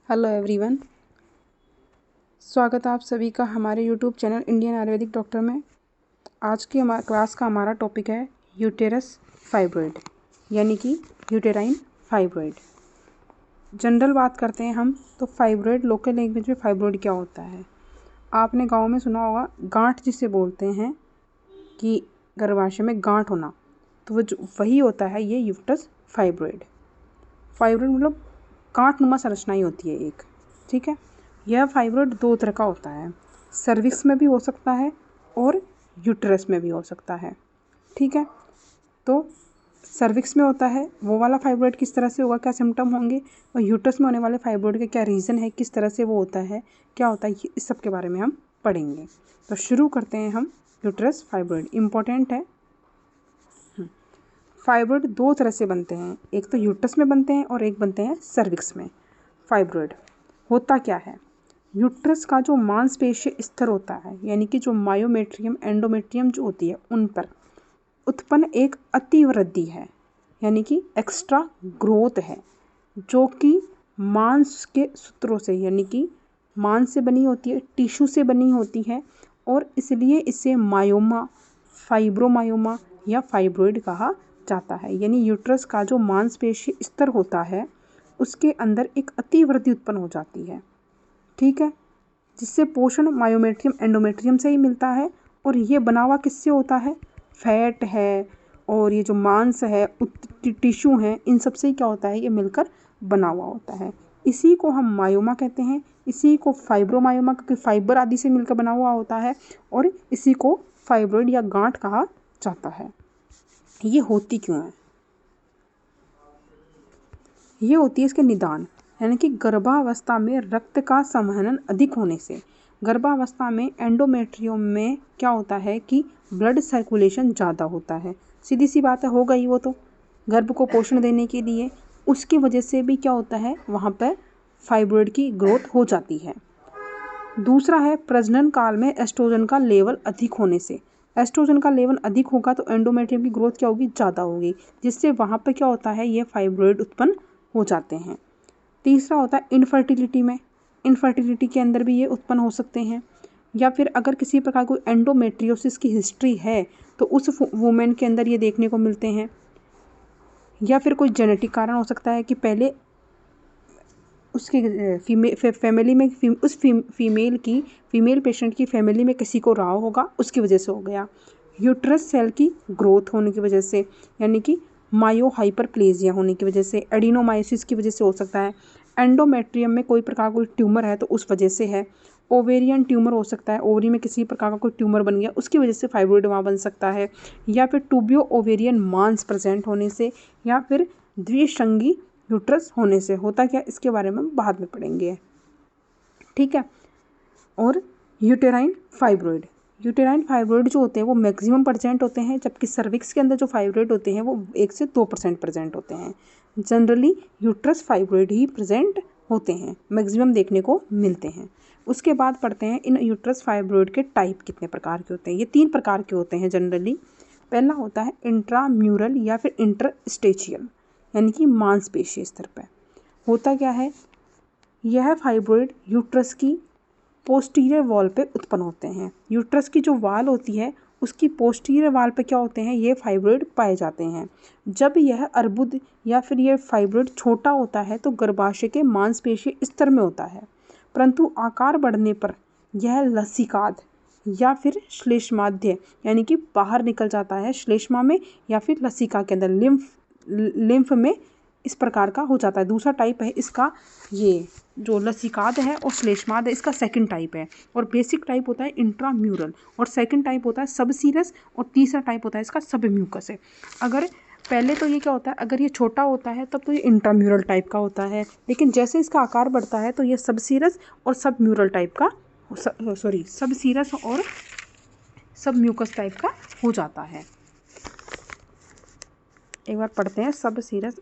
Hello everyone, स्वागत है आप सभी का हमारे YouTube channel Indian Ayurvedic doctor में। आज की क्लास का हमारा टॉपिक है यूटेरस फाइब्रॉइड यानी कि यूटेराइन फाइब्रॉइड। जनरल बात करते हैं हम तो फाइब्रॉइड, लोकल लैंग्वेज में फाइब्रॉइड क्या होता है। आपने गांव में सुना होगा गांठ जिसे बोलते हैं कि गर्भाशय में गांठ होना, तो वही होता है ये यूटेरस फाइब्रॉइड। फाइब्रॉइड मतलब गांठ-नुमा संरचना ही होती है एक, ठीक है। यह फाइब्रॉइड दो तरह का होता है, सर्विक्स में भी हो सकता है और यूटेरस में भी हो सकता है, ठीक है। तो सर्विक्स में होता है वो वाला फाइब्रॉइड किस तरह से होगा, क्या सिम्टम होंगे, और यूटेरस में होने वाले फाइब्रॉइड का क्या रीज़न है, किस तरह से वो होता है, क्या होता है, इस सब के बारे में हम पढ़ेंगे। तो शुरू करते हैं हम। यूटेरस फाइब्रॉइड इम्पोर्टेंट है। फाइब्रॉइड दो तरह से बनते हैं, एक तो यूट्रस में बनते हैं और एक बनते हैं सर्विक्स में। फाइब्रॉइड होता क्या है, यूट्रस का जो मांसपेशीय स्तर होता है यानी कि जो मायोमेट्रियम एंडोमेट्रियम जो होती है उन पर उत्पन्न एक अतिवृद्धि है यानी कि एक्स्ट्रा ग्रोथ है, जो कि मांस के सूत्रों से यानी कि मांस से बनी होती है, टिश्यू से बनी होती है, और इसलिए इसे मायोमा, फाइब्रोमायोमा या फाइब्रॉइड कहा जाता है। यानी यूट्रस का जो मांसपेशीय स्तर होता है उसके अंदर एक अतिवृद्धि उत्पन्न हो जाती है, ठीक है, जिससे पोषण मायोमेट्रियम एंडोमेट्रियम से ही मिलता है। और ये बना हुआ किससे होता है, फैट है और ये जो मांस है, टिश्यू है, इन सब से क्या होता है, ये मिलकर बना हुआ होता है। इसी को हम मायोमा कहते हैं, इसी को फाइब्रोमायोमा, क्योंकि फाइबर आदि से मिलकर बना हुआ होता है, और इसी को फाइब्रॉइड या गांठ कहा जाता है। ये होती क्यों है, ये होती है इसके निदान, यानी कि गर्भावस्था में रक्त का संवहन अधिक होने से। गर्भावस्था में एंडोमेट्रियम में क्या होता है कि ब्लड सर्कुलेशन ज़्यादा होता है, सीधी सी बात है, होगा ही वो तो गर्भ को पोषण देने के लिए, उसकी वजह से भी क्या होता है वहाँ पर फाइब्रॉइड की ग्रोथ हो जाती है। दूसरा है प्रजनन काल में एस्ट्रोजन का लेवल अधिक होने से। एस्ट्रोजन का लेवल अधिक होगा तो एंडोमेट्रियम की ग्रोथ क्या होगी, ज़्यादा होगी, जिससे वहाँ पर क्या होता है, ये फाइब्रॉइड उत्पन्न हो जाते हैं। तीसरा होता है इनफर्टिलिटी में, इनफर्टिलिटी के अंदर भी ये उत्पन्न हो सकते हैं, या फिर अगर किसी प्रकार कोई एंडोमेट्रियोसिस की हिस्ट्री है तो उस वुमेन के अंदर ये देखने को मिलते हैं, या फिर कोई जेनेटिक कारण हो सकता है कि पहले उसके फैमिली में फीमेल पेशेंट की फैमिली में किसी को रहा होगा, उसकी वजह से हो गया। यूट्रस सेल की ग्रोथ होने की वजह से, यानी कि मायो हाइपरप्लेजिया होने की वजह से, एडिनोमायोसिस की वजह से हो सकता है। एंडोमेट्रियम में कोई प्रकार कोई ट्यूमर है तो उस वजह से है। ओवेरियन ट्यूमर हो सकता है, ओवरी में किसी प्रकार का कोई ट्यूमर बन गया उसकी वजह से फाइब्रॉइड वहाँ बन सकता है, या फिर ट्यूबियो ओवेरियन मांस प्रेजेंट होने से, या फिर द्विसंगी यूट्रस होने से। होता क्या, इसके बारे में बाद में पढ़ेंगे, ठीक है। और यूटेराइन फाइब्रॉइड, यूटेराइन फाइब्रॉइड जो होते हैं वो मैक्सिमम प्रेजेंट होते हैं, जबकि सर्विक्स के अंदर जो फाइब्रॉइड होते हैं वो 1 से 2% प्रेजेंट होते हैं। जनरली यूट्रस फाइब्रॉइड ही प्रेजेंट होते हैं, मैक्सिमम देखने को मिलते हैं। उसके बाद पढ़ते हैं इन यूट्रस फाइब्रॉइड के टाइप कितने प्रकार के होते हैं। ये 3 प्रकार के होते हैं जनरली। पहला होता है इंट्राम्यूरल या फिर इंटरस्टेशियल, यानी कि मांसपेशीय स्तर पर। होता क्या है, यह फाइब्रॉइड यूट्रस की पोस्टीरियर वॉल पे उत्पन्न होते हैं। यूट्रस की जो वॉल होती है उसकी पोस्टीरियर वॉल पे क्या होते हैं, ये फाइब्रॉइड पाए जाते हैं। जब यह अर्बुद या फिर यह फाइब्रॉइड छोटा होता है तो गर्भाशय के मांसपेशीय स्तर में होता है, परंतु आकार बढ़ने पर यह लसिकाद या फिर श्लेष्माध्य यानी कि बाहर निकल जाता है श्लेष्मा में या फिर लसिका के अंदर, लिम्फ में, इस प्रकार का हो जाता है। दूसरा टाइप है इसका, ये जो लसिकाद है और श्लेष्माद है, इसका सेकंड टाइप है। और बेसिक टाइप होता है इंट्राम्यूरल, और सेकंड टाइप होता है सबसीरस, और तीसरा टाइप होता है इसका सबम्यूकस है। अगर पहले तो ये क्या होता है, अगर ये छोटा होता है तब तो ये इंट्राम्यूरल टाइप का होता है, लेकिन जैसे इसका आकार बढ़ता है तो ये सबसीरस और सबम्यूरल टाइप का, सबसीरस और सबम्यूकस टाइप का हो जाता है। एक बार पढ़ते हैं सबसीरस।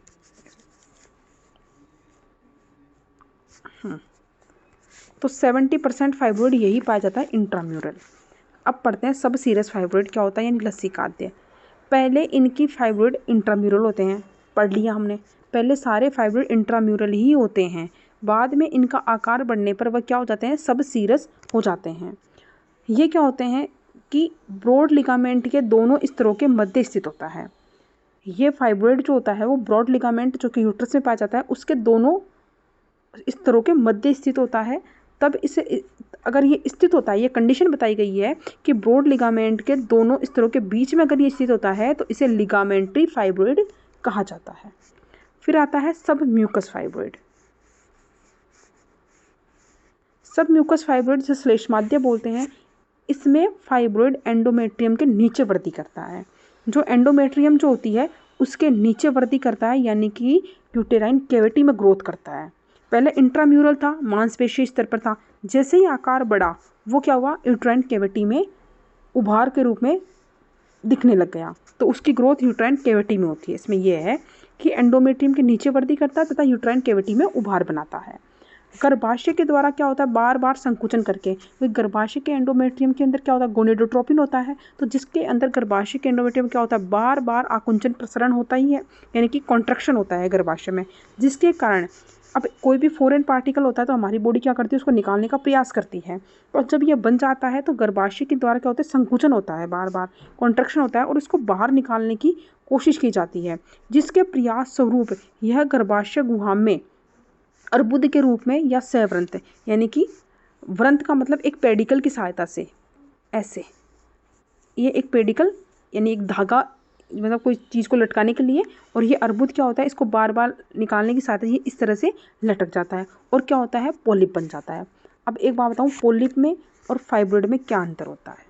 तो 70% फाइब्रॉइड यही पाया जाता है इंट्राम्यूरल। अब पढ़ते हैं सब सीरस फाइब्रॉइड क्या होता है, यानी लसिकाद्य। पहले इनकी फाइब्रॉइड इंट्राम्यूरल होते हैं, पढ़ लिया हमने, पहले सारे फाइब्रॉइड इंट्राम्यूरल ही होते हैं, बाद में इनका आकार बढ़ने पर वह क्या हो जाते हैं, सब सीरस हो जाते हैं। ये क्या होते हैं कि ब्रॉड लिगामेंट के दोनों स्तरों के मध्य स्थित होता है। ये फाइब्रोइड जो होता है वो ब्रॉड लिगामेंट जो कि यूट्रस में पाया जाता है उसके दोनों स्तरों के मध्य स्थित होता है। तब इसे अगर ये स्थित होता है, ये कंडीशन बताई गई है कि ब्रॉड लिगामेंट के दोनों स्तरों के बीच में अगर ये स्थित होता है तो इसे लिगामेंट्री फाइब्रोइड कहा जाता है। फिर आता है सब म्यूकस फाइब्रोइड। सब म्यूकस फाइब्रोइड जिसे श्लेष्माद्य बोलते हैं, इसमें फाइब्रोइड एंडोमेट्रियम के नीचे वृद्धि करता है। जो एंडोमेट्रियम जो होती है उसके नीचे वृद्धि करता है, यानी कि यूटेराइन कैविटी में ग्रोथ करता है। पहले इंट्राम्यूरल था, मांसपेशी स्तर पर था। जैसे ही आकार बढ़ा वो क्या हुआ, यूटेराइन कैविटी में उभार के रूप में दिखने लग गया। तो उसकी ग्रोथ यूटेराइन कैविटी में होती है। इसमें यह है कि एंडोमेट्रियम के नीचे वृद्धि करता है तथा यूटेराइन कैविटी में उभार बनाता है। गर्भाशय के द्वारा क्या होता है, बार बार संकुचन करके। तो गर्भाशय के एंडोमेट्रियम के अंदर क्या होता है, गोनेडोट्रोपिन होता है। तो जिसके अंदर गर्भाशय के एंडोमेट्रियम क्या होता है, बार बार आकुंचन प्रसरण होता ही है, यानी कि कॉन्ट्रैक्शन होता है गर्भाशय में, जिसके कारण अब कोई भी फॉरेन पार्टिकल होता है तो हमारी बॉडी क्या करती है, उसको निकालने का प्रयास करती है। और जब ये बन जाता है तो गर्भाशय के द्वारा क्या होता है, संकुचन होता है, बार बार कॉन्ट्रैक्शन होता है और इसको बाहर निकालने की कोशिश की जाती है, जिसके प्रयास स्वरूप यह गर्भाशय गुहा में अर्बुद के रूप में या सव्रंत, यानी कि व्रंत का मतलब एक पेडिकल की सहायता से ऐसे, ये एक पेडिकल यानी एक धागा, मतलब कोई चीज़ को लटकाने के लिए, और ये अर्बुद क्या होता है, इसको बार बार निकालने की सहायता ये इस तरह से लटक जाता है और क्या होता है, पोलिप बन जाता है। अब एक बात बताऊँ, पोलिप में और फाइब्रोइड में क्या अंतर होता है।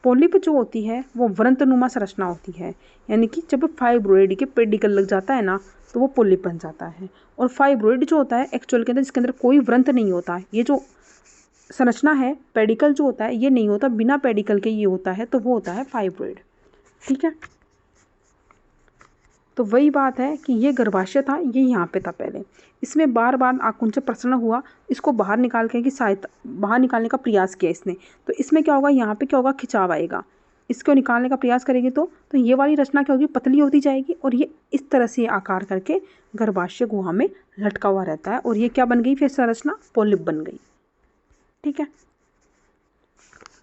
पोलिप जो होती है वो व्रंतनुमा संरचना होती है, यानी कि जब फाइब्रोइड के पेडिकल लग जाता है ना तो वो पोलिप बन जाता है। और फाइब्रोइड जो होता है एक्चुअल के अंदर, जिसके अंदर कोई व्रंत नहीं होता, ये जो संरचना है पेडिकल जो होता है ये नहीं होता, बिना पेडिकल के ये होता है, तो वो होता है फाइब्रोइड। ठीक है, तो वही बात है कि ये गर्भाशय था, ये यहाँ पे था पहले, इसमें बार बार आकुंचन प्रसरण हुआ, इसको बाहर निकाल के सहायता, बाहर निकालने का प्रयास किया इसने। तो इसमें क्या होगा, यहाँ पे क्या होगा, खिंचाव आएगा, इसको निकालने का प्रयास करेंगे तो ये वाली रचना क्या होगी, पतली होती जाएगी और ये इस तरह से आकार करके गर्भाशय गुहा में लटका हुआ रहता है। और ये क्या बन गई फिर संरचना, पोलिप बन गई। ठीक है,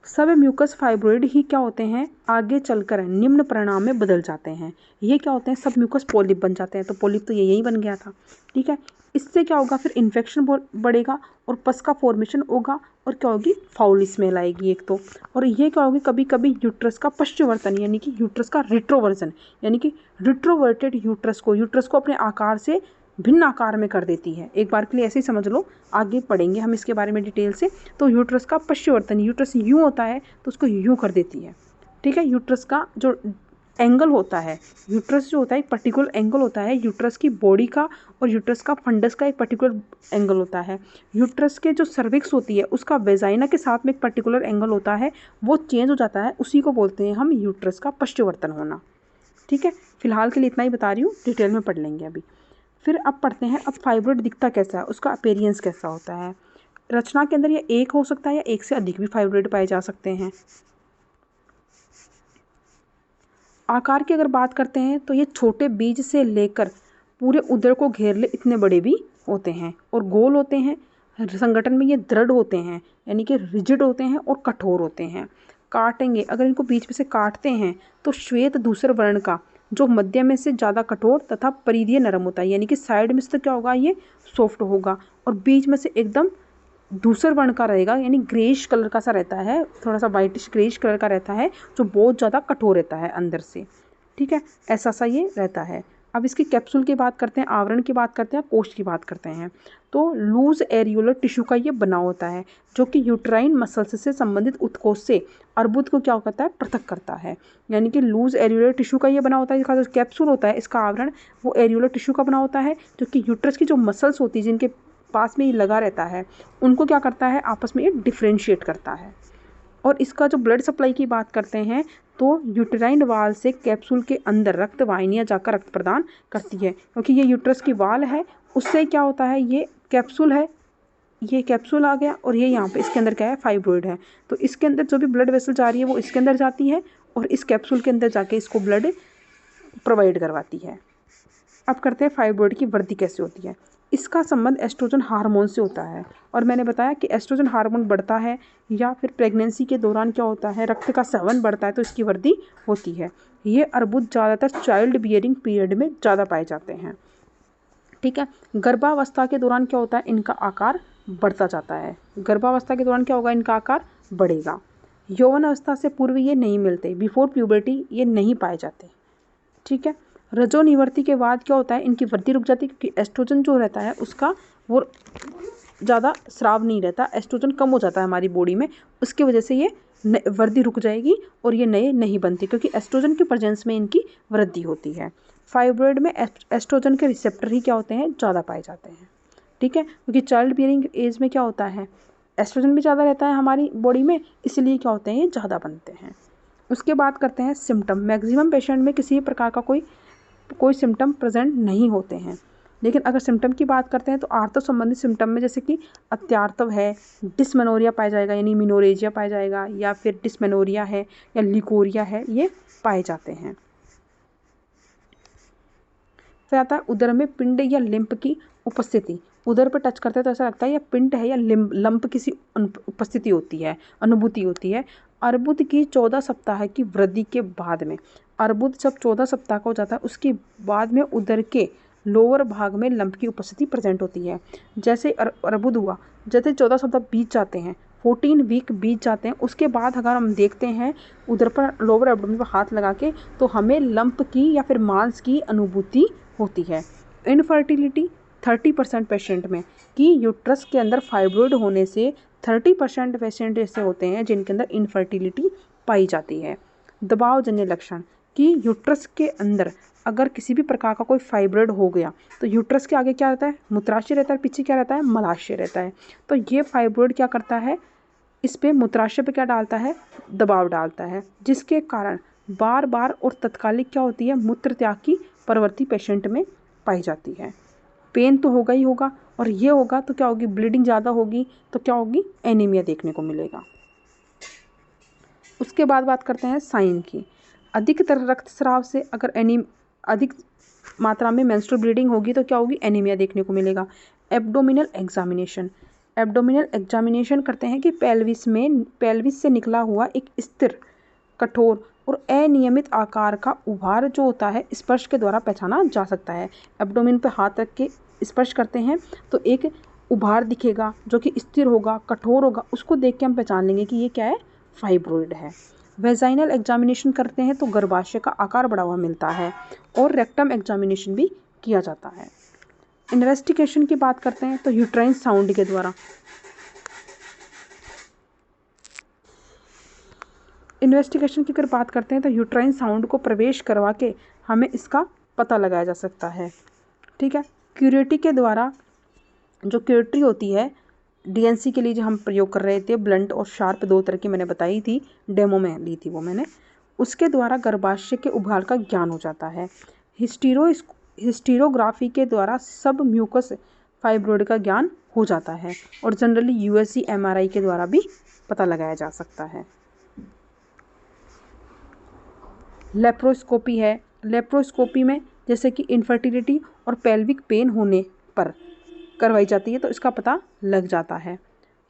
सब म्यूकस फाइब्रोइड ही क्या होते हैं, आगे चलकर निम्न परिणाम में बदल जाते हैं। ये क्या होते हैं, सब म्यूकस पोलिप बन जाते हैं। तो पोलिप तो यही बन गया था। ठीक है, इससे क्या होगा, फिर इन्फेक्शन बढ़ेगा और पस का फॉर्मेशन होगा और क्या होगी, फाउल स्मेल आएगी एक तो। और ये क्या होगी, कभी कभी यूट्रस का पश्चवर्तन, यानी कि यूट्रस का रिट्रोवर्जन, यानी कि रिट्रोवर्टेड यूट्रस को अपने आकार से भिन्न आकार में कर देती है। एक बार के लिए ऐसे ही समझ लो, आगे पढ़ेंगे हम इसके बारे में डिटेल से। तो यूट्रस का पश्चवर्तन, यूट्रस यूँ होता है तो उसको यूँ कर देती है। ठीक है, यूट्रस का जो एंगल होता है, यूट्रस जो होता है एक पर्टिकुलर एंगल होता है, यूट्रस की बॉडी का और यूट्रस का फंडस का एक पर्टिकुलर एंगल होता है। यूट्रस के जो सर्विक्स होती है उसका वेजाइना के साथ में एक पर्टिकुलर एंगल होता है, वो चेंज हो जाता है, उसी को बोलते हैं हम यूट्रस का पश्चवर्तन होना। ठीक है, फिलहाल के लिए इतना ही बता रही हूँ, डिटेल में पढ़ लेंगे अभी। फिर अब पढ़ते हैं, अब फाइब्रोइड दिखता कैसा है, उसका अपीयरेंस कैसा होता है। रचना के अंदर ये एक हो सकता है या एक से अधिक भी फाइब्रोइड पाए जा सकते हैं। आकार की अगर बात करते हैं तो ये छोटे बीज से लेकर पूरे उदर को घेर ले इतने बड़े भी होते हैं और गोल होते हैं। संगठन में ये दृढ़ होते हैं, यानी कि रिजिड होते हैं और कठोर होते हैं। काटेंगे, अगर इनको बीच में से काटते हैं तो श्वेत धूसर वर्ण का, जो मध्य में से ज़्यादा कठोर तथा परिधीय नरम होता है, यानी कि साइड में से तो क्या होगा, ये सॉफ्ट होगा और बीच में से एकदम धूसर वर्ण का रहेगा, यानी ग्रेइश कलर का सा रहता है, थोड़ा सा वाइटिश ग्रेइश कलर का रहता है, जो बहुत ज़्यादा कठोर रहता है अंदर से। ठीक है, ऐसा सा ये रहता है। अब इसकी कैप्सूल की बात करते हैं, आवरण की बात करते हैं, कोष्ठ की बात करते हैं। तो लूज एरियोलर टिश्यू का ये बनाव होता है, जो कि यूट्राइन मसल्स से संबंधित उत्कोष से अर्बुद को क्या करता है, पृथक करता है। यानी कि लूज एरियोलर टिश्यू का ये बना होता है, इसका जो कैप्सूल होता है, इसका आवरण वो एरियोलर टिश्यू का बना होता है, जो कि यूट्रस की जो मसल्स होती है जिनके पास में ये लगा रहता है, उनको क्या करता है, आपस में ये डिफ्रेंशिएट करता है। और इसका जो ब्लड सप्लाई की बात करते हैं तो यूटेराइन वाल से कैप्सूल के अंदर रक्त वाहिनियाँ जाकर रक्त प्रदान करती है, क्योंकि ये यूट्रस की वाल है, उससे क्या होता है, ये कैप्सूल है, ये कैप्सूल आ गया और ये यहाँ पे इसके अंदर क्या है, फाइब्रोइड है। तो इसके अंदर जो भी ब्लड वेसल जा रही है वो इसके अंदर जाती है और इस कैप्सूल के अंदर जाके इसको ब्लड प्रोवाइड करवाती है। अब करते हैं फाइब्रोइड की वृद्धि कैसे होती है। इसका संबंध एस्ट्रोजन हार्मोन से होता है। और मैंने बताया कि एस्ट्रोजन हार्मोन बढ़ता है या फिर प्रेगनेंसी के दौरान क्या होता है, रक्त का सेवन बढ़ता है तो इसकी वृद्धि होती है। ये अर्बुद ज़्यादातर चाइल्ड बियरिंग पीरियड में ज़्यादा पाए जाते हैं। ठीक है, गर्भावस्था के दौरान क्या होता है, इनका आकार बढ़ता जाता है। गर्भावस्था के दौरान क्या होगा, इनका आकार बढ़ेगा। यौवन अवस्था से पूर्व ये नहीं मिलते, बिफोर प्यूबर्टी ये नहीं पाए जाते। ठीक है, रजोनिवृत्ति के बाद क्या होता है, इनकी वृद्धि रुक जाती है क्योंकि एस्ट्रोजन जो रहता है उसका वो ज़्यादा स्राव नहीं रहता, एस्ट्रोजन कम हो जाता है हमारी बॉडी में, उसकी वजह से ये वृद्धि रुक जाएगी और ये नए नहीं बनते क्योंकि एस्ट्रोजन के प्रेजेंस में इनकी वृद्धि होती है। फाइब्रॉइड में एस्ट्रोजन के रिसेप्टर ही क्या होते हैं, ज़्यादा पाए जाते हैं। ठीक है, क्योंकि चाइल्ड बियरिंग एज में क्या होता है, एस्ट्रोजन भी ज़्यादा रहता है हमारी बॉडी में, इसलिए क्या होते हैं, ये ज़्यादा बनते हैं। उसके बाद करते हैं सिम्टम। मैक्सिमम पेशेंट में किसी प्रकार का कोई सिम्टम प्रेजेंट नहीं होते हैं, लेकिन अगर सिम्टम की बात करते हैं तो आर्तव संबंधित सिम्टम में जैसे कि अत्यार्तव है, डिस्मेनोरिया पाया जाएगा यानी मिनोरेजिया पाया जाएगा, या फिर डिस्मेनोरिया है या लिकोरिया है, ये पाए जाते हैं। फिर आता है उदर में पिंड या लिम्प की उपस्थिति। उदर पर टच करते हैं तो ऐसा लगता है या पिंड है या लंप किसी उपस्थिति होती है, अनुभूति होती है। अर्बुद की 14 सप्ताह की वृद्धि के बाद में, अर्बुद जब 14 सप्ताह का हो जाता है उसके बाद में उदर के लोअर भाग में लंप की उपस्थिति प्रेजेंट होती है। जैसे अर्बुद हुआ, जैसे 14 सप्ताह बीत जाते हैं, 14 वीक बीत जाते हैं, उसके बाद अगर हम देखते हैं उधर पर लोअर एब्डोमेन पर हाथ लगा के तो हमें लंप की या फिर मांस की अनुभूति होती है। इनफर्टिलिटी 30% पेशेंट में, कि यूट्रस के अंदर फाइब्रॉइड होने से 30% पेशेंट ऐसे होते हैं जिनके अंदर इनफर्टिलिटी पाई जाती है। दबावजन्य लक्षण, कि यूट्रस के अंदर अगर किसी भी प्रकार का कोई फाइब्रॉइड हो गया तो यूट्रस के आगे क्या रहता है, मूत्राशय रहता है, पीछे क्या रहता है, मलाशय रहता है। तो ये फाइब्रॉइड क्या करता है, इस पे मूत्राशय पे क्या डालता है, दबाव डालता है, जिसके कारण बार बार और तत्कालिक क्या होती है, मूत्र त्याग की प्रवृत्ति पेशेंट में पाई जाती है। पेन तो होगा ही होगा, और ये होगा तो क्या होगी, ब्लीडिंग ज़्यादा होगी तो क्या होगी, एनीमिया देखने को मिलेगा। उसके बाद बात करते हैं साइन की। अधिकतर रक्तस्राव से अगर अधिक मात्रा में मेंस्ट्रुअल ब्लीडिंग होगी तो क्या होगी, एनीमिया देखने को मिलेगा। एब्डोमिनल एग्जामिनेशन, एब्डोमिनल एग्जामिनेशन करते हैं कि पेल्विस से निकला हुआ एक स्थिर, कठोर और अनियमित आकार का उभार जो होता है स्पर्श के द्वारा पहचाना जा सकता है। एब्डोमिन पर हाथ रख के स्पर्श करते हैं तो एक उभार दिखेगा जो कि स्थिर होगा, कठोर होगा, उसको देख के हम पहचान लेंगे कि ये क्या है, फाइब्रॉइड है। वेजाइनल एग्जामिनेशन करते हैं तो गर्भाशय का आकार बढ़ा हुआ मिलता है, और रेक्टम एग्जामिनेशन भी किया जाता है। इन्वेस्टिगेशन की बात करते हैं तो यूट्राइन साउंड के द्वारा, इन्वेस्टिगेशन की अगर बात करते हैं तो यूट्राइन साउंड को प्रवेश करवा के हमें इसका पता लगाया जा सकता है। ठीक है, क्यूरेटी के द्वारा, जो क्यूरेटरी होती है डीएनसी के लिए जो हम प्रयोग कर रहे थे, ब्लंट और शार्प 2 तरह की मैंने बताई थी, डेमो में ली थी वो मैंने, उसके द्वारा गर्भाशय के उभार का ज्ञान हो जाता है। हिस्टीरोग्राफी के द्वारा सब म्यूकस फाइब्रॉइड का ज्ञान हो जाता है, और जनरली यूएसजी एमआरआई के द्वारा भी पता लगाया जा सकता है। लेप्रोस्कोपी है, लेप्रोस्कोपी में जैसे कि इनफर्टिलिटी और पेल्विक पेन होने पर करवाई जाती है तो इसका पता लग जाता है।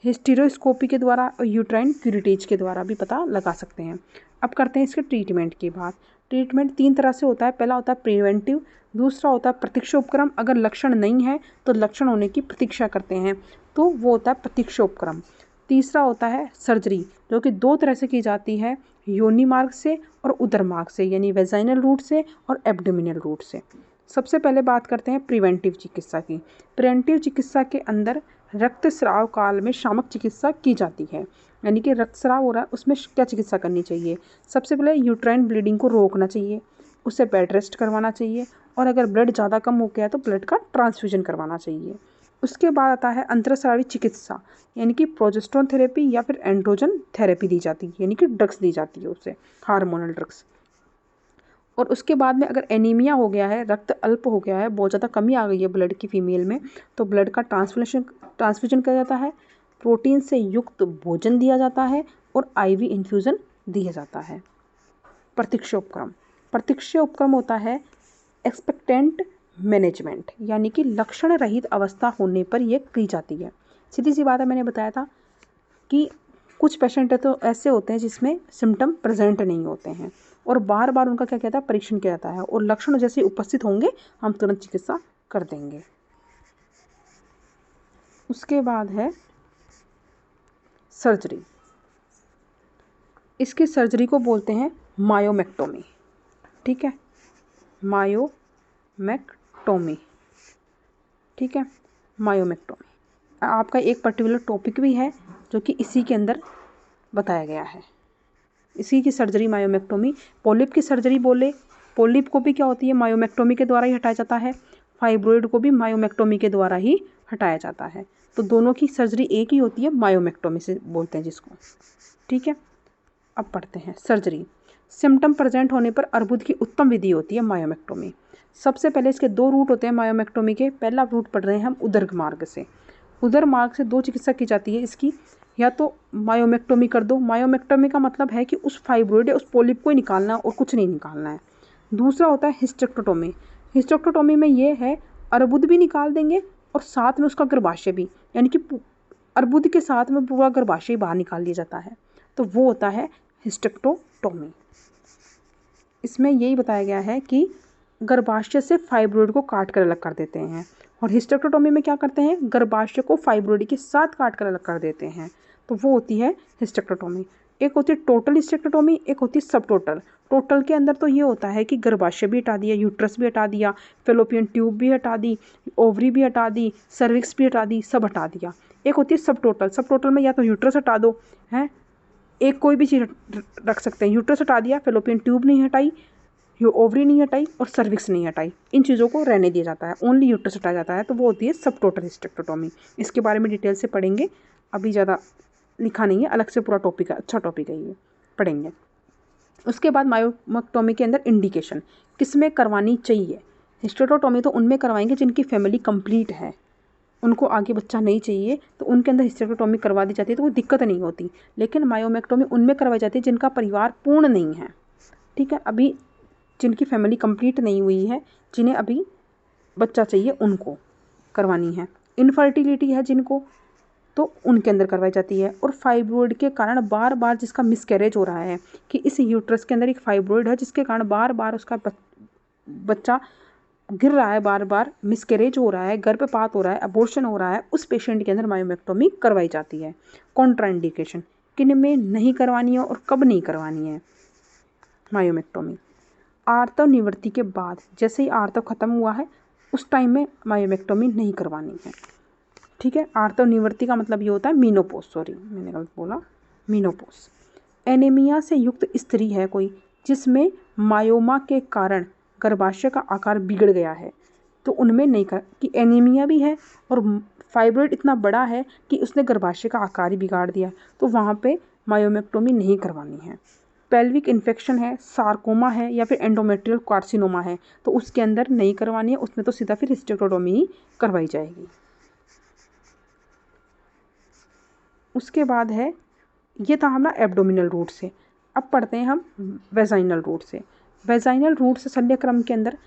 हिस्टीरोस्कोपी के द्वारा और यूट्राइन क्यूरेटेज के द्वारा भी पता लगा सकते हैं। अब करते हैं इसके ट्रीटमेंट की बात। ट्रीटमेंट 3 तरह से होता है। पहला होता है प्रिवेंटिव, दूसरा होता है प्रतीक्षा उपक्रम, अगर लक्षण नहीं है तो लक्षण होने की प्रतीक्षा करते हैं तो वो होता है प्रतीक्षा उपक्रम। तीसरा होता है सर्जरी, जो कि 2 तरह से की जाती है, योनि मार्ग से और उदर मार्ग से, यानी वेजाइनल रूट से और एब्डोमिनल रूट से। सबसे पहले बात करते हैं प्रिवेंटिव चिकित्सा की। प्रिवेंटिव चिकित्सा के अंदर रक्तस्राव काल में शामक चिकित्सा की जाती है, यानी कि रक्तस्राव हो रहा है उसमें क्या चिकित्सा करनी चाहिए। सबसे पहले यूट्राइन ब्लीडिंग को रोकना चाहिए, उससे बेड रेस्ट करवाना चाहिए, और अगर ब्लड ज़्यादा कम हो गया तो ब्लड का ट्रांसफ्यूजन करवाना चाहिए। उसके बाद आता है अंतरस्रावी चिकित्सा, यानी कि प्रोजेस्टेरोन थेरेपी या फिर एंड्रोजन थेरेपी दी जाती है, यानी कि ड्रग्स दी जाती है उससे, हार्मोनल ड्रग्स। और उसके बाद में अगर एनीमिया हो गया है, रक्त अल्प हो गया है, बहुत ज़्यादा कमी आ गई है ब्लड की फीमेल में, तो ब्लड का ट्रांसफ्यूजन किया जाता है, प्रोटीन से युक्त भोजन दिया जाता है और आईवी इन्फ्यूज़न दिया जाता है। प्रतीक्षा उपक्रम, प्रतीक्षा उपक्रम होता है एक्सपेक्टेंट मैनेजमेंट, यानी कि लक्षण रहित अवस्था होने पर यह की जाती है। सीधी सी बात है, मैंने बताया था कि कुछ पेशेंट तो ऐसे होते हैं जिसमें सिम्टम प्रेजेंट नहीं होते हैं और बार बार उनका क्या कहता है परीक्षण किया जाता है और लक्षण जैसे उपस्थित होंगे हम तुरंत चिकित्सा कर देंगे। उसके बाद है सर्जरी। इसकी सर्जरी को बोलते हैं मायोमेक्टोमी। ठीक है, मायोमेक्टोमी। ठीक है, मायोमेक्टोमी आपका एक पर्टिकुलर टॉपिक भी है जो कि इसी के अंदर बताया गया है। इसी की सर्जरी मायोमेक्टोमी। पॉलिप की सर्जरी बोले, पॉलिप को भी क्या होती है मायोमेक्टोमी के द्वारा ही हटाया जाता है, फाइब्रोइड को भी मायोमेक्टोमी के द्वारा ही हटाया जाता है। तो दोनों की सर्जरी एक ही होती है, मायोमेक्टोमी से बोलते हैं जिसको। ठीक है, अब पढ़ते हैं सर्जरी। सिम्टम प्रेजेंट होने पर अर्बुद की उत्तम विधि होती है मायोमेक्टोमी। सबसे पहले इसके दो रूट होते हैं मायोमेक्टोमी के। पहला रूट पढ़ रहे हैं हम उदर मार्ग से। उदर मार्ग से दो चिकित्सा की जाती है इसकी, या तो मायोमेक्टोमी कर दो। मायोमेक्टोमी का मतलब है कि उस फाइब्रोइड या उस पोलिप को ही निकालना और कुछ नहीं निकालना है। दूसरा होता है हिस्टेक्टोटोमी। हिस्टेक्टोटोमी में ये है अर्बुद भी निकाल देंगे और साथ में उसका गर्भाशय भी, यानी कि अर्बुद के साथ में पूरा गर्भाशय बाहर निकाल दिया जाता है, तो वो होता है हिस्टेक्टोटोमी। इसमें यही बताया गया है कि गर्भाशय से फाइब्रोइड को काट कर अलग कर देते हैं, और हिस्टेक्टोटोमी में क्या करते हैं गर्भाशय को फाइब्रोइड के साथ काट कर अलग कर देते हैं, तो वो होती है हिस्टेक्टोटोमी। एक होती है टोटल हिस्टेक्टोटोमी, एक होती है सब टोटल। टोटल के अंदर तो ये होता है कि गर्भाशय भी हटा दिया, यूट्रस भी हटा दिया, फेलोपियन ट्यूब भी हटा दी, ओवरी भी हटा दी, सर्विक्स भी हटा दी, सब हटा दिया। एक होती है सब टोटल। सब टोटल में या तो यूट्रस हटा दो, है एक कोई भी चीज़ रख सकते हैं, यूट्रस हटा दिया, फेलोपियन ट्यूब नहीं हटाई, ओवरी नहीं हटाई और सर्विक्स नहीं हटाई, इन चीज़ों को रहने दिया जाता है, ओनली यूट्रस हटाया जाता है, तो वो होती है सब टोटल हिस्टेक्टोटोमी। इसके बारे में डिटेल से पढ़ेंगे, अभी ज़्यादा लिखा नहीं है, अलग से पूरा टॉपिक है, अच्छा टॉपिक है, ये पढ़ेंगे। उसके बाद मायोमेक्टोमी के अंदर इंडिकेशन किसमें करवानी चाहिए। हिस्टेक्टोटोमी तो उनमें करवाएंगे जिनकी फैमिली कंप्लीट है, उनको आगे बच्चा नहीं चाहिए, तो उनके अंदर हिस्टेक्टोटोमी करवा दी जाती है, तो वो दिक्कत नहीं होती। लेकिन मायोमेक्टोमी उनमें करवाई जाती है जिनका परिवार पूर्ण नहीं है। ठीक है, अभी जिनकी फैमिली कंप्लीट नहीं हुई है, जिन्हें अभी बच्चा चाहिए, उनको करवानी है। इनफर्टिलिटी है जिनको, तो उनके अंदर करवाई जाती है। और फाइब्रोइड के कारण बार बार जिसका मिसकैरेज हो रहा है, कि इस यूट्रस के अंदर एक फाइब्रोइड है जिसके कारण बार बार उसका बच्चा गिर रहा है, बार बार मिसकैरेज हो रहा है, गर्भपात हो रहा है, अबॉर्शन हो रहा है, उस पेशेंट के अंदर मायोमेक्टोमी करवाई जाती है। कॉन्ट्राइंडिकेशन किन में नहीं करवानी है और कब नहीं करवानी है मायोमेक्टोमी। आर्तव निवृत्ति के बाद, जैसे ही आर्तव खत्म हुआ है उस टाइम में मायोमेक्टोमी नहीं करवानी है। ठीक है, आर्तव निवृत्ति का मतलब ये होता है मीनोपॉज, सॉरी मैंने गलत बोला, मीनोपॉज। एनीमिया से युक्त स्त्री है कोई जिसमें मायोमा के कारण गर्भाशय का आकार बिगड़ गया है, तो उनमें नहीं कर कि एनीमिया भी है और फाइब्रोइड इतना बड़ा है कि उसने गर्भाशय का आकार ही बिगाड़ दिया, तो वहाँ पे मायोमेक्टोमी नहीं करवानी है। पेल्विक इन्फेक्शन है, सार्कोमा है या फिर एंडोमेट्रियल कार्सिनोमा है, तो उसके अंदर नहीं करवानी है, उसमें तो सीधा फिर हिस्टेक्टोटोमी ही करवाई जाएगी। उसके बाद है, ये था हमारा एब्डोमिनल रूट से। अब पढ़ते हैं हम वेजाइनल रूट से। वेजाइनल रूट से शल्यक्रम के अंदर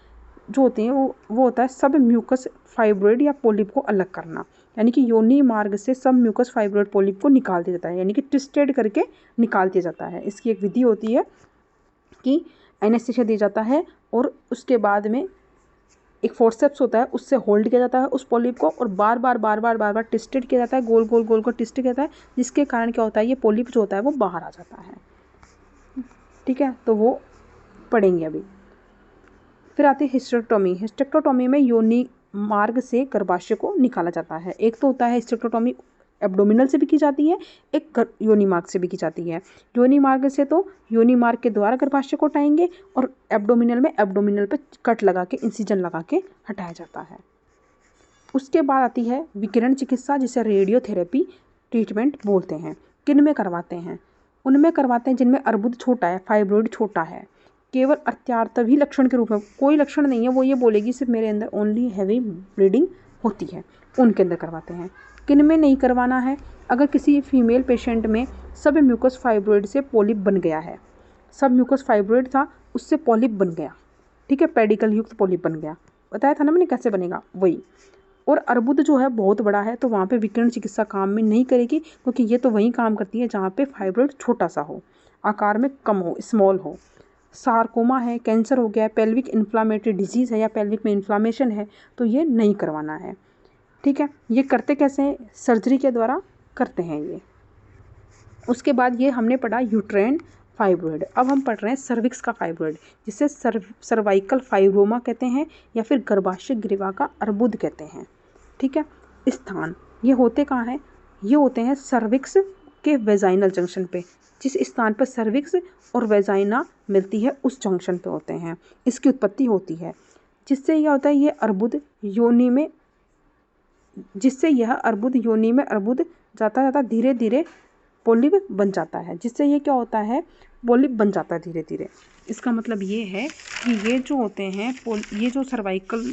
जो होते हैं वो होता है सब म्यूकस फाइब्रोइड या पोलिप को अलग करना, यानी कि योनि मार्ग से सब म्यूकस फाइब्रोइड पोलिप को निकाल दिया जाता है, यानी कि ट्विस्टेड करके निकाल दिया जाता है। इसकी एक विधि होती है कि एनेस्थीसिया दिया जाता है और उसके बाद में एक फोर्सेप्स होता है, उससे होल्ड किया जाता है उस पोलिप को और बार बार ट्विस्टेड किया जाता है, गोल गोल ट्विस्ट किया जाता है, जिसके कारण क्या होता है ये पोलिप जो होता है वो बाहर आ जाता है। ठीक है, तो वो पढ़ेंगे अभी। फिर आती है हिस्टेक्टोमी। हिस्टेक्टोटोमी में योनि मार्ग से गर्भाशय को निकाला जाता है। एक तो होता है हिस्टेक्टोटोमी एब्डोमिनल से भी की जाती है, एक योनि मार्ग से भी की जाती है। योनि मार्ग से तो योनि मार्ग के द्वारा गर्भाशय को हटाएंगे और एब्डोमिनल में एब्डोमिनल पे कट लगा के, इंसिजन लगा के हटाया जाता है। उसके बाद आती है विकिरण चिकित्सा, जिसे रेडियोथेरेपी ट्रीटमेंट बोलते हैं। किन में करवाते हैं, उनमें करवाते हैं जिनमें अर्बुद छोटा है, फाइब्रोइड छोटा है, केवल अत्यार्तवी लक्षण के रूप में, कोई लक्षण नहीं है, वो ये बोलेगी सिर्फ मेरे अंदर ओनली हैवी ब्लीडिंग होती है, उनके अंदर करवाते हैं। किन में नहीं करवाना है, अगर किसी फीमेल पेशेंट में सब म्यूकस फाइब्रोइड से पॉलिप बन गया है, सब म्यूकस फाइब्रोइड था उससे पॉलिप बन गया, ठीक है, पेडिकल युक्त पॉलिप बन गया, बताया था ना मैंने कैसे बनेगा वही। और अर्बुद जो है बहुत बड़ा है तो वहाँ पे विकिरण चिकित्सा काम में नहीं करेगी, क्योंकि ये तो वहीं काम करती है जहाँ पे फाइब्रॉइड छोटा सा हो, आकार में कम हो, स्मॉल हो। सार्कोमा है, कैंसर हो गया, पेल्विक इन्फ्लामेटरी डिजीज़ है या पेल्विक में इन्फ्लामेशन है, तो ये नहीं करवाना है। ठीक है, ये करते कैसे हैं? सर्जरी के द्वारा करते हैं ये। उसके बाद ये हमने पढ़ा यूट्रेन फाइब्रॉइड। अब हम पढ़ रहे हैं सर्विक्स का फाइब्रॉइड, जिसे सर्वाइकल फाइब्रोमा कहते हैं या फिर गर्भाशय ग्रीवा का अर्बुद कहते हैं। ठीक है, स्थान ये होते कहाँ हैं? ये होते हैं सर्विक्स के वेजाइनल जंक्शन पे। जिस स्थान पर सर्विक्स और वेजाइना मिलती है उस जंक्शन पे होते हैं, इसकी उत्पत्ति होती है। जिससे यह होता है, ये अर्बुद योनि में, जिससे यह अर्बुद योनि में अर्बुद जाता जाता धीरे धीरे पोलिप बन जाता है। जिससे ये क्या होता है? पोलिप बन जाता है धीरे धीरे। इसका मतलब ये है कि ये जो होते हैं ये जो सर्वाइकल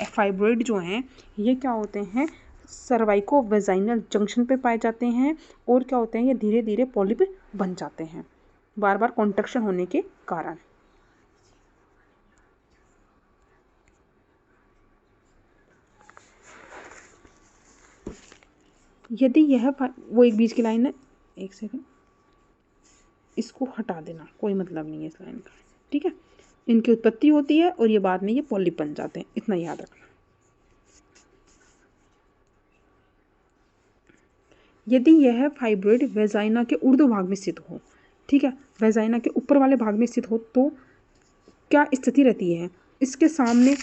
फाइब्रॉइड जो हैं, ये क्या होते हैं? सर्वाइको वेजाइनल जंक्शन पे पाए जाते हैं और क्या होते हैं? ये धीरे धीरे पॉलिप बन जाते हैं बार बार कॉन्ट्रैक्शन होने के कारण। यदि यह वो एक बीच की लाइन है, एक सेकंड, इसको हटा देना, कोई मतलब नहीं है इस लाइन का। ठीक है, इनकी उत्पत्ति होती है और ये बाद में ये पॉलिप बन जाते हैं, इतना याद रखना। यदि यह फाइब्रॉइड वेजाइना के ऊर्ध्व भाग में स्थित हो, ठीक है, वेजाइना के ऊपर वाले भाग में स्थित हो, तो क्या स्थिति रहती है? इसके सामने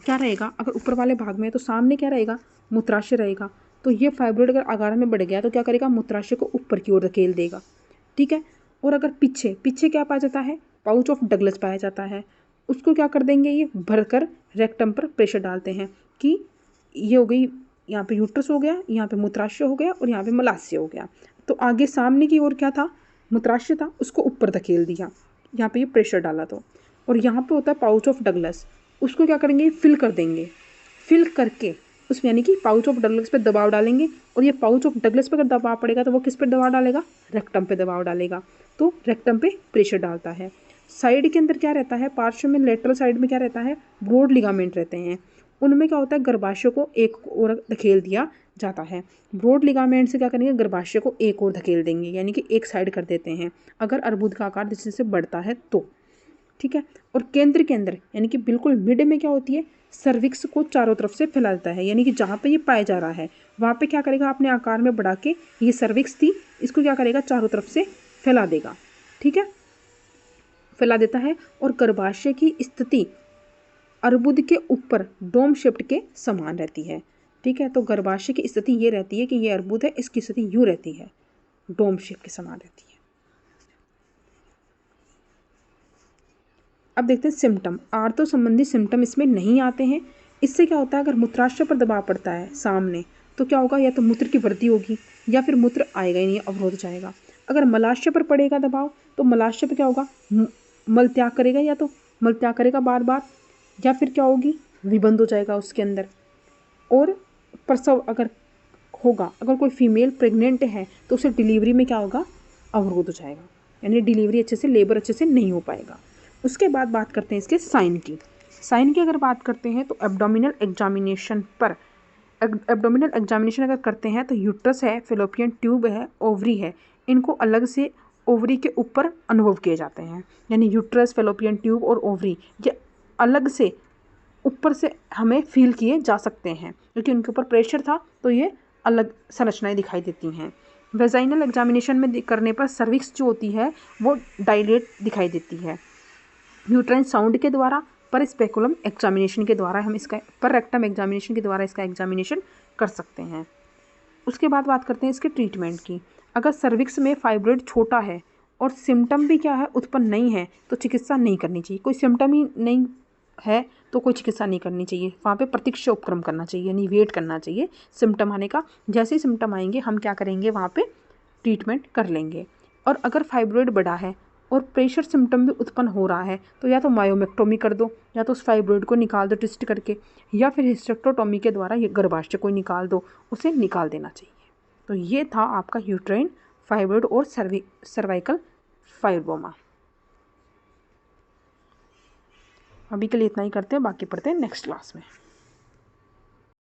क्या रहेगा? अगर ऊपर वाले भाग में है तो सामने क्या रहेगा? मूत्राशय रहेगा। तो ये फाइब्रॉइड अगर आकार में बढ़ गया तो क्या करेगा? मूत्राशय को ऊपर की ओर धकेल देगा। ठीक है, और अगर पीछे पीछे क्या पाया जाता है? पाउच ऑफ डगलस पाया जाता है। उसको क्या कर देंगे? ये भरकर रेक्टम पर प्रेशर डालते हैं कि ये हो गई, यहाँ पे यूट्रस हो गया, यहाँ पे मूत्राशय हो गया और यहाँ पे मलाशय हो गया। तो आगे सामने की ओर क्या था? मूत्राशय था, उसको ऊपर धकेल दिया, यहाँ पे ये प्रेशर डाला तो। और यहाँ पे होता है पाउच ऑफ डगलस, उसको क्या करेंगे? फिल कर देंगे। फिल करके उसमें यानी कि पाउच ऑफ डगलस पे दबाव डालेंगे, और ये पाउच ऑफ डगलस पे अगर दबाव पड़ेगा तो वो किस पे दबाव डालेगा? रेक्टम पे दबाव डालेगा। तो रेक्टम पे प्रेशर डालता है। साइड के अंदर क्या रहता है? पार्श्व में, लेटरल साइड में क्या रहता है? ब्रॉड लिगामेंट रहते हैं। उनमें क्या होता है? गर्भाशय को एक ओर धकेल दिया जाता है। ब्रॉड लिगामेंट से क्या करेंगे? गर्भाशय को एक ओर धकेल देंगे, यानी कि एक साइड कर देते हैं अगर अर्बुद का आकार जैसे से बढ़ता है तो। ठीक है, और केंद्र के अंदर यानी कि बिल्कुल मिड में क्या होती है? सर्विक्स को चारों तरफ से फैला देता है, यानी कि जहाँ पे ये पाया जा रहा है वहाँ पे क्या करेगा? अपने आकार में बढ़ा के, ये सर्विक्स थी, इसको क्या करेगा? चारों तरफ से फैला देगा। ठीक है, फैला देता है। और गर्भाशय की स्थिति अर्बुद के ऊपर डोम शेप्ड के समान रहती है। ठीक है, तो गर्भाशय की स्थिति ये रहती है कि ये अर्बुद है, इसकी स्थिति यूँ रहती है, डोम शेप के समान रहती है। अब देखते हैं सिम्टम। आर्तो संबंधी सिम्टम इसमें नहीं आते हैं। इससे क्या होता है? अगर मूत्राशय पर दबाव पड़ता है सामने तो क्या होगा? या तो मूत्र की वृद्धि होगी या फिर मूत्र आएगा ही नहीं, अवरोध हो जाएगा। अगर मलाशय पर पड़ेगा दबाव तो मलाशय पर क्या होगा? मल त्याग करेगा, या तो मल त्याग करेगा बार बार, या फिर क्या होगी? विबंध हो जाएगा उसके अंदर। और प्रसव अगर होगा, अगर कोई फीमेल प्रेग्नेंट है तो उसे डिलीवरी में क्या होगा? अवरोध हो जाएगा, यानी डिलीवरी अच्छे से, लेबर अच्छे से नहीं हो पाएगा। उसके बाद बात करते हैं इसके साइन की। साइन की अगर बात करते हैं तो एब्डोमिनल एग्जामिनेशन पर, एब्डोमिनल एग्जामिनेशन अगर करते हैं तो यूट्रस है, फेलोपियन ट्यूब है, ओवरी है, इनको अलग से ओवरी के ऊपर अनुभव किए जाते हैं। यानी यूट्रस, फेलोपियन ट्यूब और ओवरी ये अलग से ऊपर से हमें फील किए जा सकते हैं, क्योंकि उनके ऊपर प्रेशर था तो ये अलग संरचनाएं दिखाई देती हैं। वेजाइनल एग्जामिनेशन में करने पर सर्विक्स जो होती है वो डायलेट दिखाई देती है। यूट्राइन साउंड के द्वारा, पर स्पेकुलम एग्जामिनेशन के द्वारा हम इसका, पर रेक्टम एग्जामिनेशन के द्वारा इसका एग्जामिनेशन कर सकते हैं। उसके बाद बात करते हैं इसके ट्रीटमेंट की। अगर सर्विक्स में फाइब्रॉइड छोटा है और सिम्टम भी क्या है? उत्पन्न नहीं है, तो चिकित्सा नहीं करनी चाहिए। कोई सिम्टम ही नहीं है तो कोई चिकित्सा नहीं करनी चाहिए, वहाँ पे प्रतीक्षा उपक्रम करना चाहिए, यानी वेट करना चाहिए सिम्टम आने का। जैसे ही सिम्टम आएंगे हम क्या करेंगे? वहाँ पे ट्रीटमेंट कर लेंगे। और अगर फाइब्रॉइड बड़ा है और प्रेशर सिम्टम भी उत्पन्न हो रहा है तो या तो मायोमेक्टोमी कर दो, या तो उस फाइब्रॉइड को निकाल दो ट्विस्ट करके, या फिर हिस्टेक्टोटोमी के द्वारा ये गर्भाशय को निकाल दो, उसे निकाल देना चाहिए। तो ये था आपका यूट्राइन फाइब्रॉइड और सर्वाइकल फाइब्रोमा। अभी के लिए इतना ही करते हैं, बाकी पढ़ते हैं नेक्स्ट क्लास में।